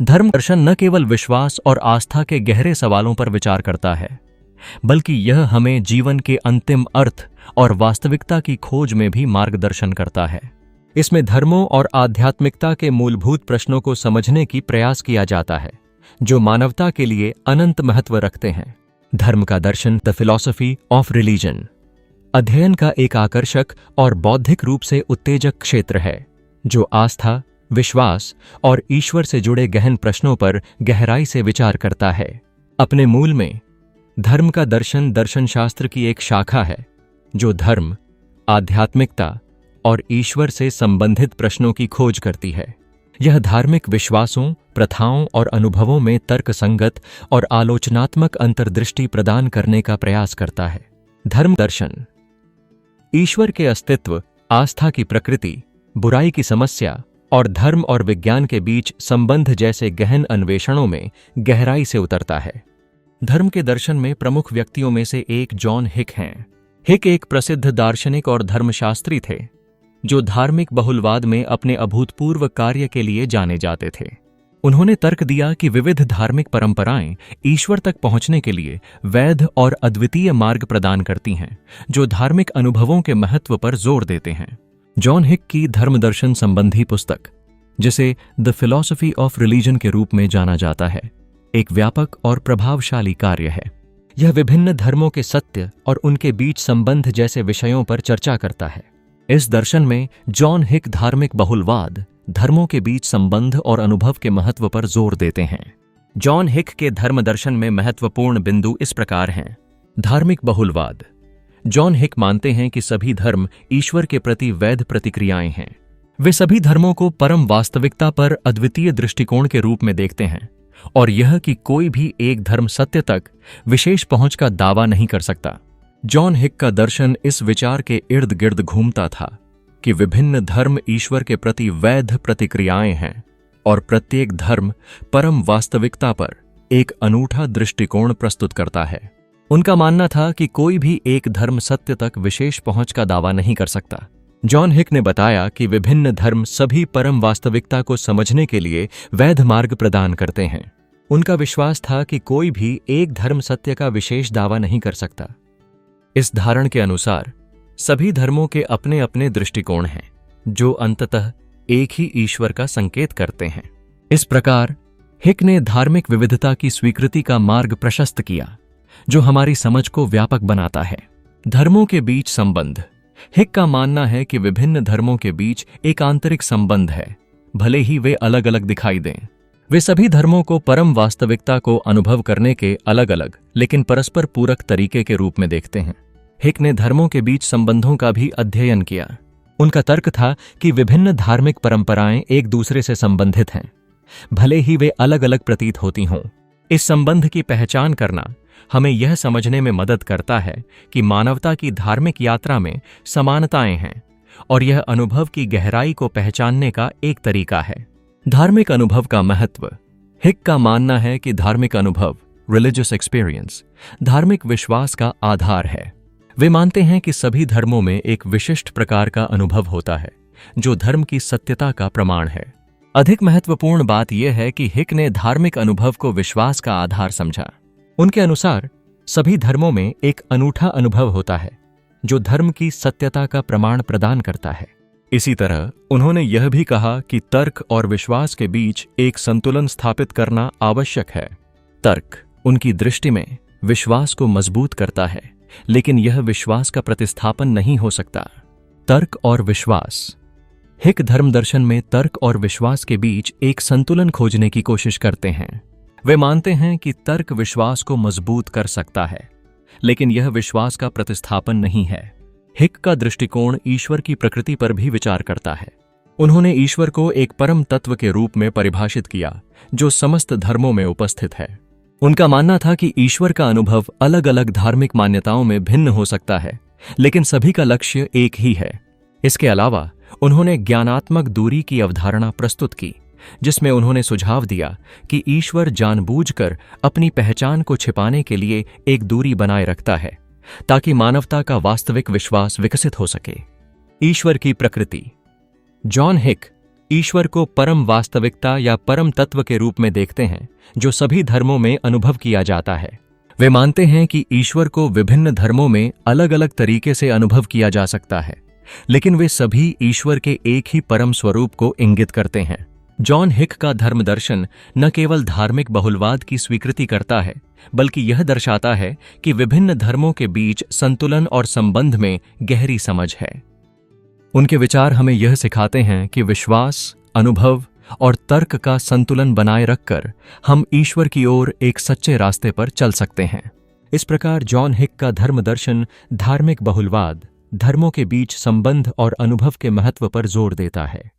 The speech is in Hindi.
धर्म दर्शन न केवल विश्वास और आस्था के गहरे सवालों पर विचार करता है, बल्कि यह हमें जीवन के अंतिम अर्थ और वास्तविकता की खोज में भी मार्गदर्शन करता है। इसमें धर्मों और आध्यात्मिकता के मूलभूत प्रश्नों को समझने की प्रयास किया जाता है, जो मानवता के लिए अनंत महत्व रखते हैं। धर्म का दर्शन, द फिलॉसफी ऑफ रिलीजन, अध्ययन का एक आकर्षक और बौद्धिक रूप से उत्तेजक क्षेत्र है, जो आस्था, विश्वास और ईश्वर से जुड़े गहन प्रश्नों पर गहराई से विचार करता है। अपने मूल में धर्म का दर्शन दर्शनशास्त्र की एक शाखा है, जो धर्म, आध्यात्मिकता और ईश्वर से संबंधित प्रश्नों की खोज करती है। यह धार्मिक विश्वासों, प्रथाओं और अनुभवों में तर्कसंगत और आलोचनात्मक अंतर्दृष्टि प्रदान करने का प्रयास करता है। धर्म दर्शन ईश्वर के अस्तित्व, आस्था की प्रकृति, बुराई की समस्या और धर्म और विज्ञान के बीच संबंध जैसे गहन अन्वेषणों में गहराई से उतरता है। धर्म के दर्शन में प्रमुख व्यक्तियों में से एक जॉन हिक हैं। हिक एक प्रसिद्ध दार्शनिक और धर्मशास्त्री थे, जो धार्मिक बहुलवाद में अपने अभूतपूर्व कार्य के लिए जाने जाते थे। उन्होंने तर्क दिया कि विविध धार्मिक परंपराएं ईश्वर तक पहुंचने के लिए वैध और अद्वितीय मार्ग प्रदान करती हैं, जो धार्मिक अनुभवों के महत्व पर जोर देते हैं। जॉन हिक की धर्मदर्शन संबंधी पुस्तक, जिसे द फिलॉसफी ऑफ रिलीजन के रूप में जाना जाता है, एक व्यापक और प्रभावशाली कार्य है। यह विभिन्न धर्मों के सत्य और उनके बीच संबंध जैसे विषयों पर चर्चा करता है। इस दर्शन में जॉन हिक धार्मिक बहुलवाद, धर्मों के बीच संबंध और अनुभव के महत्व पर जोर देते हैं। जॉन हिक के धर्म दर्शन में महत्वपूर्ण बिंदु इस प्रकार हैं। धार्मिक बहुलवाद। जॉन हिक मानते हैं कि सभी धर्म ईश्वर के प्रति वैध प्रतिक्रियाएं हैं। वे सभी धर्मों को परम वास्तविकता पर अद्वितीय दृष्टिकोण के रूप में देखते हैं, और यह कि कोई भी एक धर्म सत्य तक विशेष पहुंच का दावा नहीं कर सकता। जॉन हिक का दर्शन इस विचार के इर्द गिर्द घूमता था कि विभिन्न धर्म ईश्वर के प्रति वैध प्रतिक्रियाएं हैं, और प्रत्येक धर्म परम वास्तविकता पर एक अनूठा दृष्टिकोण प्रस्तुत करता है। उनका मानना था कि कोई भी एक धर्म सत्य तक विशेष पहुंच का दावा नहीं कर सकता। जॉन हिक ने बताया कि विभिन्न धर्म सभी परम वास्तविकता को समझने के लिए वैध मार्ग प्रदान करते हैं। उनका विश्वास था कि कोई भी एक धर्म सत्य का विशेष दावा नहीं कर सकता। इस धारणा के अनुसार सभी धर्मों के अपने अपने दृष्टिकोण हैं, जो अंततः एक ही ईश्वर का संकेत करते हैं। इस प्रकार हिक ने धार्मिक विविधता की स्वीकृति का मार्ग प्रशस्त किया, जो हमारी समझ को व्यापक बनाता है। धर्मों के बीच संबंध। हिक का मानना है कि विभिन्न धर्मों के बीच एक आंतरिक संबंध है, भले ही वे अलग अलग दिखाई दें। वे सभी धर्मों को परम वास्तविकता को अनुभव करने के अलग अलग लेकिन परस्पर पूरक तरीके के रूप में देखते हैं। हिक ने धर्मों के बीच संबंधों का भी अध्ययन किया। उनका तर्क था कि विभिन्न धार्मिक परंपराएं एक दूसरे से संबंधित हैं, भले ही वे अलग अलग प्रतीत होती हों। इस संबंध की पहचान करना हमें यह समझने में मदद करता है कि मानवता की धार्मिक यात्रा में समानताएं हैं, और यह अनुभव की गहराई को पहचानने का एक तरीका है। धार्मिक अनुभव का महत्व। हिक का मानना है कि धार्मिक अनुभव, रिलीजियस एक्सपीरियंस, धार्मिक विश्वास का आधार है। वे मानते हैं कि सभी धर्मों में एक विशिष्ट प्रकार का अनुभव होता है, जो धर्म की सत्यता का प्रमाण है। अधिक महत्वपूर्ण बात यह है कि हिक ने धार्मिक अनुभव को विश्वास का आधार समझा। उनके अनुसार सभी धर्मों में एक अनूठा अनुभव होता है, जो धर्म की सत्यता का प्रमाण प्रदान करता है। इसी तरह उन्होंने यह भी कहा कि तर्क और विश्वास के बीच एक संतुलन स्थापित करना आवश्यक है। तर्क उनकी दृष्टि में विश्वास को मजबूत करता है, लेकिन यह विश्वास का प्रतिस्थापन नहीं हो सकता। तर्क और विश्वास। हिक धर्मदर्शन में तर्क और विश्वास के बीच एक संतुलन खोजने की कोशिश करते हैं। वे मानते हैं कि तर्क विश्वास को मजबूत कर सकता है, लेकिन यह विश्वास का प्रतिस्थापन नहीं है। हिक का दृष्टिकोण ईश्वर की प्रकृति पर भी विचार करता है। उन्होंने ईश्वर को एक परम तत्व के रूप में परिभाषित किया, जो समस्त धर्मों में उपस्थित है। उनका मानना था कि ईश्वर का अनुभव अलग अलग धार्मिक मान्यताओं में भिन्न हो सकता है, लेकिन सभी का लक्ष्य एक ही है। इसके अलावा उन्होंने ज्ञानात्मक दूरी की अवधारणा प्रस्तुत की, जिसमें उन्होंने सुझाव दिया कि ईश्वर जानबूझकर अपनी पहचान को छिपाने के लिए एक दूरी बनाए रखता है, ताकि मानवता का वास्तविक विश्वास विकसित हो सके। ईश्वर की प्रकृति। जॉन हिक ईश्वर को परम वास्तविकता या परम तत्व के रूप में देखते हैं जो सभी धर्मों में अनुभव किया जाता है। वे मानते हैं कि ईश्वर को विभिन्न धर्मों में अलग अलग तरीके से अनुभव किया जा सकता है, लेकिन वे सभी ईश्वर के एक ही परम स्वरूप को इंगित करते हैं। जॉन हिक का धर्म दर्शन न केवल धार्मिक बहुलवाद की स्वीकृति करता है, बल्कि यह दर्शाता है कि विभिन्न धर्मों के बीच संतुलन और संबंध में गहरी समझ है। उनके विचार हमें यह सिखाते हैं कि विश्वास, अनुभव और तर्क का संतुलन बनाए रखकर हम ईश्वर की ओर एक सच्चे रास्ते पर चल सकते हैं। इस प्रकार जॉन हिक का धर्म दर्शन धार्मिक बहुलवाद, धर्मों के बीच संबंध और अनुभव के महत्व पर जोर देता है।